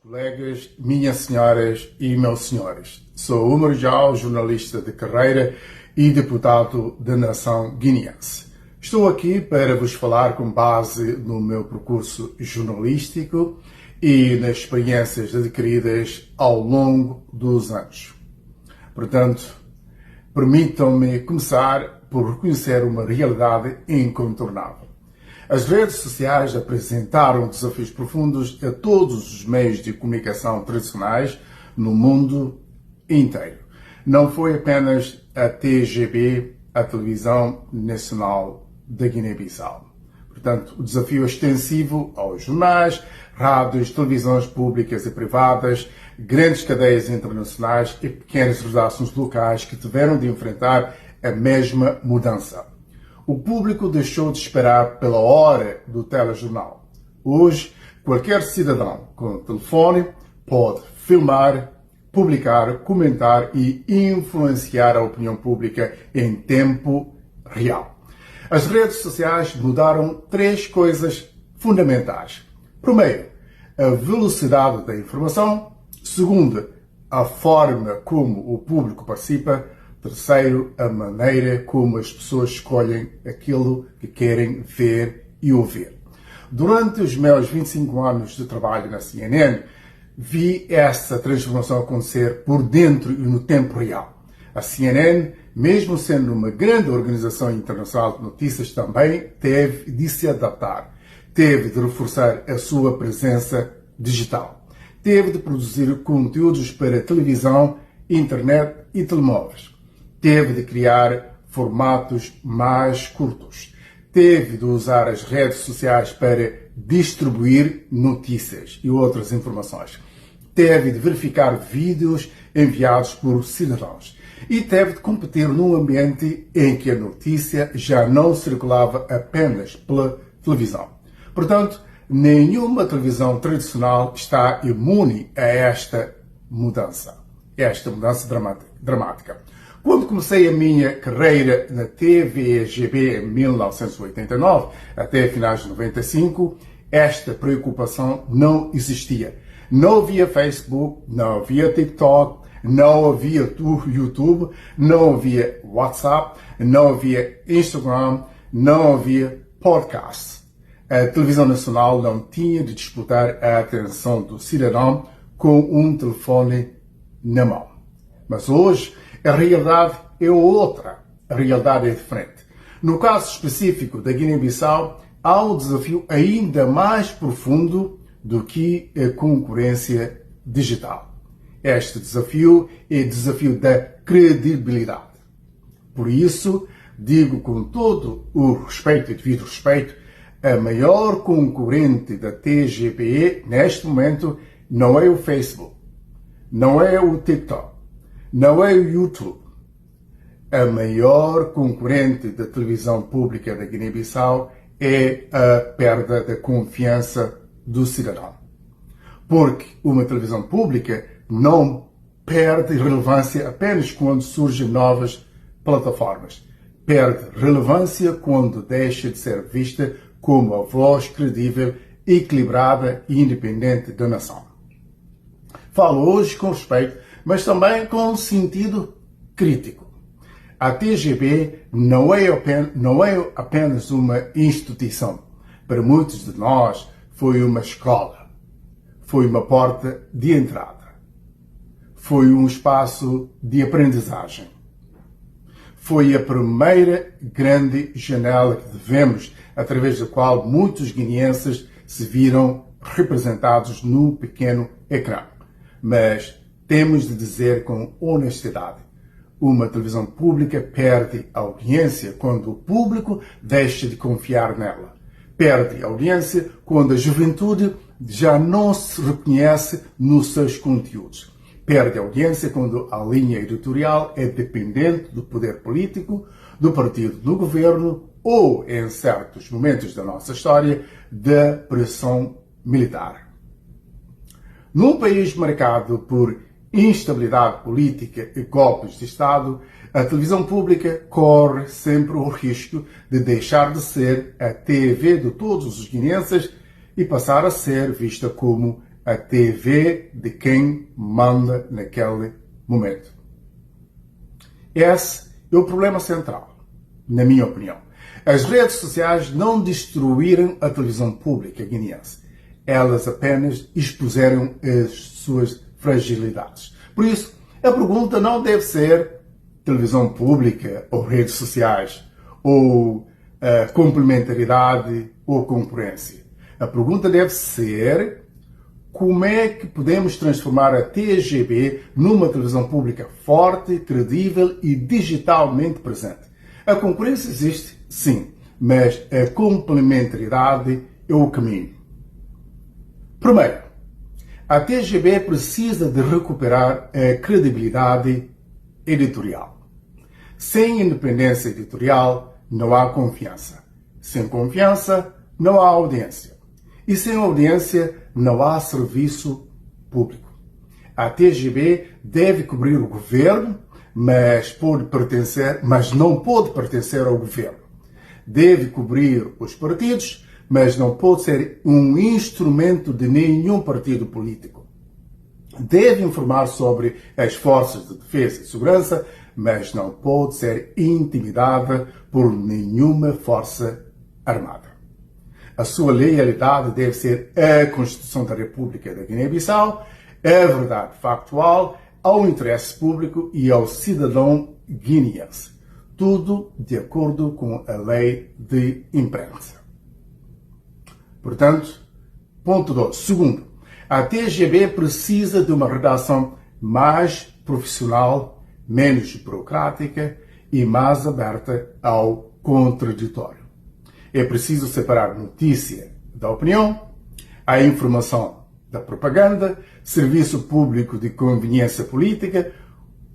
Colegas, minhas senhoras e meus senhores, sou Umar Jau, jornalista de carreira e deputado da nação guineense. Estou aqui para vos falar com base no meu percurso jornalístico e nas experiências adquiridas ao longo dos anos. Portanto, permitam-me começar por reconhecer uma realidade incontornável. As redes sociais apresentaram desafios profundos a todos os meios de comunicação tradicionais no mundo inteiro. Não foi apenas a TGB, a Televisão Nacional da Guiné-Bissau. Portanto, o desafio extensivo aos jornais, rádios, televisões públicas e privadas, grandes cadeias internacionais e pequenas redações locais que tiveram de enfrentar a mesma mudança. O público deixou de esperar pela hora do telejornal. Hoje, qualquer cidadão com telefone pode filmar, publicar, comentar e influenciar a opinião pública em tempo real. As redes sociais mudaram três coisas fundamentais. Primeiro, a velocidade da informação. Segundo, a forma como o público participa. Terceiro, a maneira como as pessoas escolhem aquilo que querem ver e ouvir. Durante os meus 25 anos de trabalho na CNN, vi essa transformação acontecer por dentro e no tempo real. A CNN, mesmo sendo uma grande organização internacional de notícias, também teve de se adaptar. Teve de reforçar a sua presença digital. Teve de produzir conteúdos para televisão, internet e telemóveis. Teve de criar formatos mais curtos. Teve de usar as redes sociais para distribuir notícias e outras informações. Teve de verificar vídeos enviados por cidadãos. E teve de competir num ambiente em que a notícia já não circulava apenas pela televisão. Portanto, nenhuma televisão tradicional está imune a esta mudança dramática. Quando comecei a minha carreira na TVGB em 1989, até finais de 95, esta preocupação não existia. Não havia Facebook, não havia TikTok, não havia YouTube, não havia WhatsApp, não havia Instagram, não havia podcast. A televisão nacional não tinha de disputar a atenção do cidadão com um telefone na mão. Mas hoje, a realidade é outra. A realidade é diferente. No caso específico da Guiné-Bissau, há um desafio ainda mais profundo do que a concorrência digital. Este desafio é o desafio da credibilidade. Por isso, digo com todo o respeito e devido respeito, a maior concorrente da TGPE neste momento não é o Facebook, não é o TikTok, não é o YouTube. A maior concorrente da televisão pública da Guiné-Bissau é a perda da confiança do cidadão. Porque uma televisão pública não perde relevância apenas quando surgem novas plataformas. Perde relevância quando deixa de ser vista como a voz credível, equilibrada e independente da nação. Falo hoje com respeito, mas também com sentido crítico. A TGB não é apenas uma instituição. Para muitos de nós, foi uma escola. Foi uma porta de entrada. Foi um espaço de aprendizagem. Foi a primeira grande janela que devemos, através da qual muitos guineenses se viram representados no pequeno ecrã. Mas temos de dizer com honestidade, uma televisão pública perde a audiência quando o público deixa de confiar nela. Perde a audiência quando a juventude já não se reconhece nos seus conteúdos. Perde a audiência quando a linha editorial é dependente do poder político, do partido do governo ou, em certos momentos da nossa história, da pressão militar. Num país marcado por instabilidade política e golpes de Estado, a televisão pública corre sempre o risco de deixar de ser a TV de todos os guineenses e passar a ser vista como a TV de quem manda naquele momento. Esse é o problema central, na minha opinião. As redes sociais não destruíram a televisão pública guineense. Elas apenas expuseram as suas fragilidades. Por isso, a pergunta não deve ser televisão pública ou redes sociais, ou complementaridade ou concorrência. A pergunta deve ser como é que podemos transformar a TGB numa televisão pública forte, credível e digitalmente presente. A concorrência existe, sim, mas a complementaridade é o caminho. Primeiro, a TGB precisa de recuperar a credibilidade editorial. Sem independência editorial, não há confiança. Sem confiança, não há audiência. E sem audiência, não há serviço público. A TGB deve cobrir o governo, mas não pode pertencer ao governo. Deve cobrir os partidos, mas não pode ser um instrumento de nenhum partido político. Deve informar sobre as forças de defesa e segurança, mas não pode ser intimidada por nenhuma força armada. A sua lealidade deve ser a Constituição da República da Guiné-Bissau, a verdade factual, ao interesse público e ao cidadão guineense. Tudo de acordo com a lei de imprensa. Portanto, ponto 2. Segundo, a TGB precisa de uma redação mais profissional, menos burocrática e mais aberta ao contraditório. É preciso separar notícia da opinião, a informação da propaganda, serviço público de conveniência política.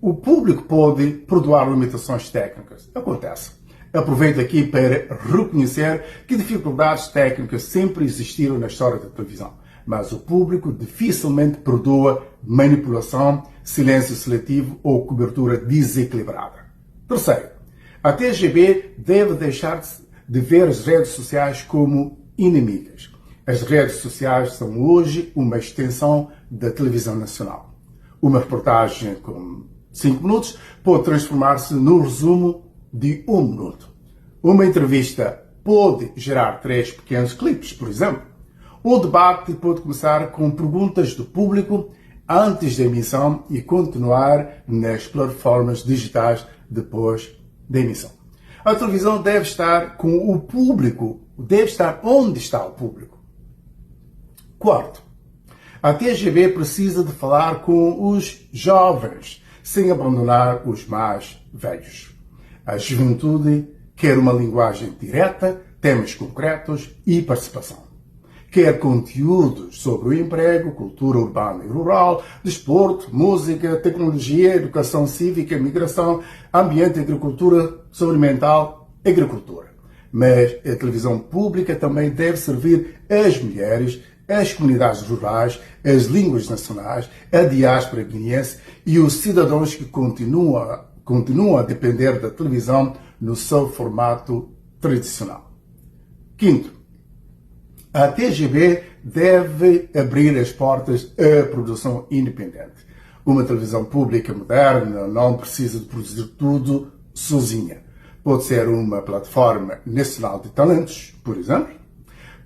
O público pode perdoar limitações técnicas. Acontece. Aproveito aqui para reconhecer que dificuldades técnicas sempre existiram na história da televisão, mas o público dificilmente perdoa manipulação, silêncio seletivo ou cobertura desequilibrada. Terceiro, a TGB deve deixar de ver as redes sociais como inimigas. As redes sociais são hoje uma extensão da televisão nacional. Uma reportagem com 5 minutos pode transformar-se no resumo de 1 minuto. Uma entrevista pode gerar 3 pequenos clipes, por exemplo. O debate pode começar com perguntas do público antes da emissão e continuar nas plataformas digitais depois da emissão. A televisão deve estar com o público, deve estar onde está o público. Quarto, a TGB precisa de falar com os jovens, sem abandonar os mais velhos. A juventude quer uma linguagem direta, temas concretos e participação. Quer conteúdos sobre o emprego, cultura urbana e rural, desporto, música, tecnologia, educação cívica, migração, ambiente, agricultura, saúde mental, agricultura. Mas a televisão pública também deve servir as mulheres, as comunidades rurais, as línguas nacionais, a diáspora guineense e os cidadãos que continuam a depender da televisão no seu formato tradicional. Quinto, a TGB deve abrir as portas à produção independente. Uma televisão pública moderna não precisa de produzir tudo sozinha. Pode ser uma plataforma nacional de talentos, por exemplo.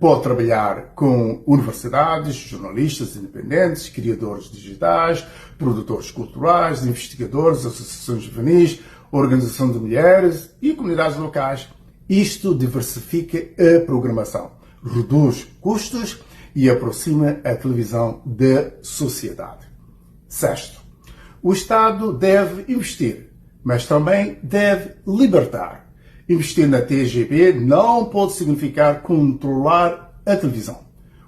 Pode trabalhar com universidades, jornalistas independentes, criadores digitais, produtores culturais, investigadores, associações juvenis, organização de mulheres e comunidades locais. Isto diversifica a programação, reduz custos e aproxima a televisão da sociedade. Sexto, o Estado deve investir, mas também deve libertar. Investir na TGB não pode significar controlar a televisão.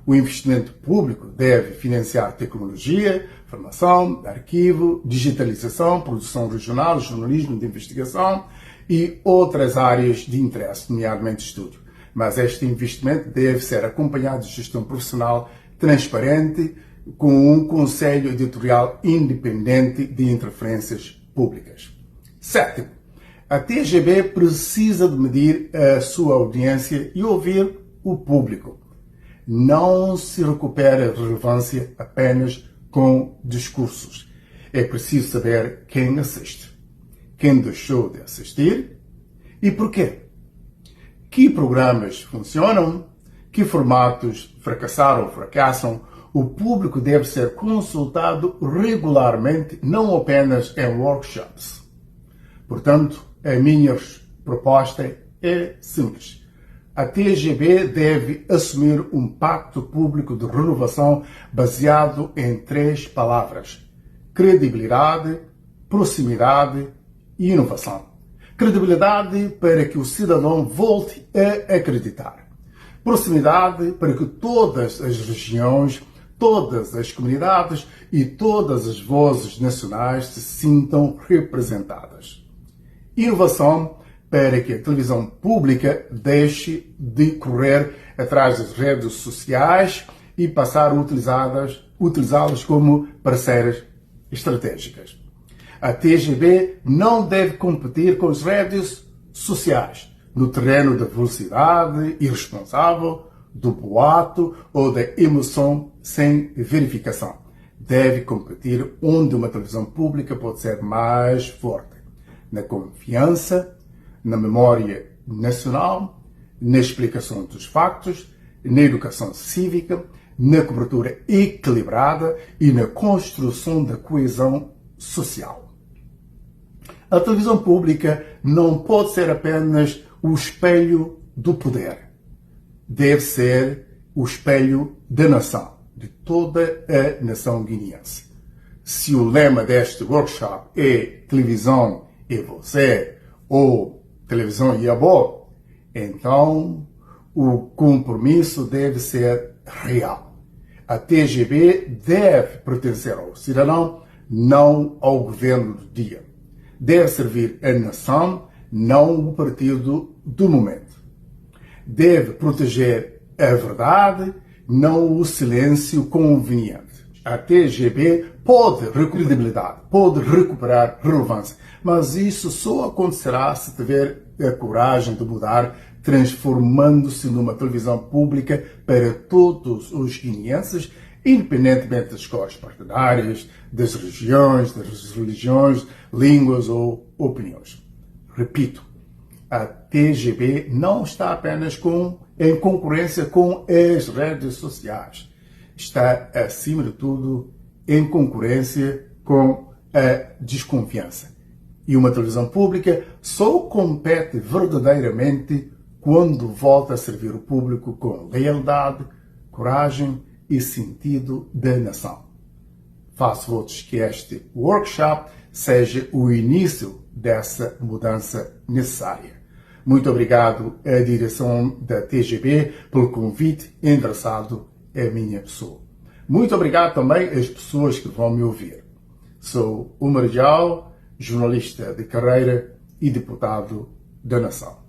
O investimento público deve financiar tecnologia, formação, arquivo, digitalização, produção regional, jornalismo de investigação e outras áreas de interesse, nomeadamente estúdio. Mas este investimento deve ser acompanhado de gestão profissional transparente, com um conselho editorial independente de interferências públicas. Sétimo, a TGB precisa de medir a sua audiência e ouvir o público. não se recupera relevância apenas com discursos. É preciso saber quem assiste, quem deixou de assistir e porquê. Que programas funcionam, que formatos fracassaram ou fracassam. O público deve ser consultado regularmente, não apenas em workshops. Portanto, a minha proposta é simples. A TGB deve assumir um pacto público de renovação baseado em 3 palavras: credibilidade, proximidade e inovação. Credibilidade para que o cidadão volte a acreditar. Proximidade para que todas as regiões, todas as comunidades e todas as vozes nacionais se sintam representadas. Inovação para que a televisão pública deixe de correr atrás das redes sociais e passar a utilizá-las como parceiras estratégicas. A TGB não deve competir com as redes sociais no terreno da velocidade irresponsável, do boato ou da emoção sem verificação. Deve competir onde uma televisão pública pode ser mais forte: na confiança, na memória nacional, na explicação dos factos, na educação cívica, na cobertura equilibrada e na construção da coesão social. A televisão pública não pode ser apenas o espelho do poder. Deve ser o espelho da nação, de toda a nação guineense. Se o lema deste workshop é televisão e você, ou televisão e a boa, então o compromisso deve ser real. A TGB deve pertencer ao cidadão, não ao governo do dia. Deve servir a nação, não o partido do momento. Deve proteger a verdade, não o silêncio conveniente. A TGB pode recuperar credibilidade, pode recuperar relevância, mas isso só acontecerá se tiver a coragem de mudar, transformando-se numa televisão pública para todos os guineenses, independentemente das cores partidárias, das regiões, das religiões, línguas ou opiniões. Repito, a TGB não está apenas em concorrência com as redes sociais. Está, acima de tudo, em concorrência com a desconfiança. E uma televisão pública só compete verdadeiramente quando volta a servir o público com lealdade, coragem e sentido da nação. Faço votos que este workshop seja o início dessa mudança necessária. Muito obrigado à direção da TGB pelo convite endereçado à minha pessoa. Muito obrigado também às pessoas que vão me ouvir. Sou Umar Dial, jornalista de carreira e deputado da Nação.